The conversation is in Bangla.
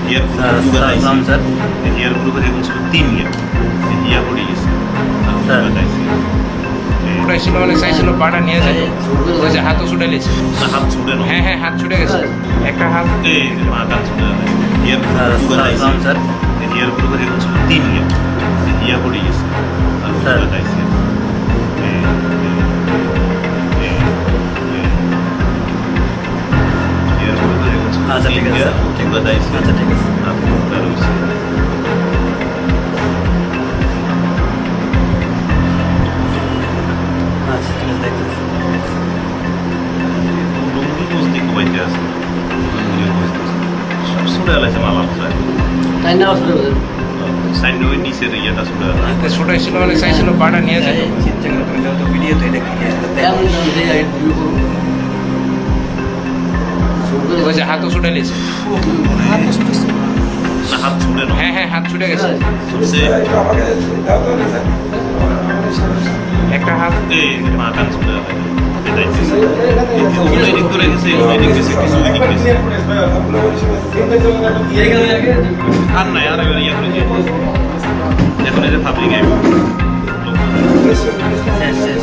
ইয়ার স্যার ইয়ার গ্রুপের এখন ছিল 3 ইয়ার ইয়া পড়ে গেছে স্যার। ওটাই ছিল মানে চাইছিল পাটা নিয়ে যেত ওই যে হাতও ছুটে গেছে না হাত ছুটে না হ্যাঁ হাত ছুটে গেছে একটা হাত এই হাত ছুটে ইয়ার স্যার ইয়ার গ্রুপের এখন ছিল 3 ইয়ার ইয়া পড়ে গেছে স্যার। আচ্ছা, ঠিক আছে, স্যার। আচ্ছা ঠিক আছে আচ্ছা ঠিক আছে দেখতেছি তাই না আসলে ছোটাই ছিল মানে চাইছিল পাটা নিয়ে যেত চিন্তা করে তুমি যত ভিডিও তো এটা এমন ভিউ করুন ওই যে হাতও ছুটে গেছে হাত ছুটে না হ্যাঁ হাত ছুটে গেছে একটা হাত আর নাই আর ইয়ে করে এখন এই যে পাবলিক শেষ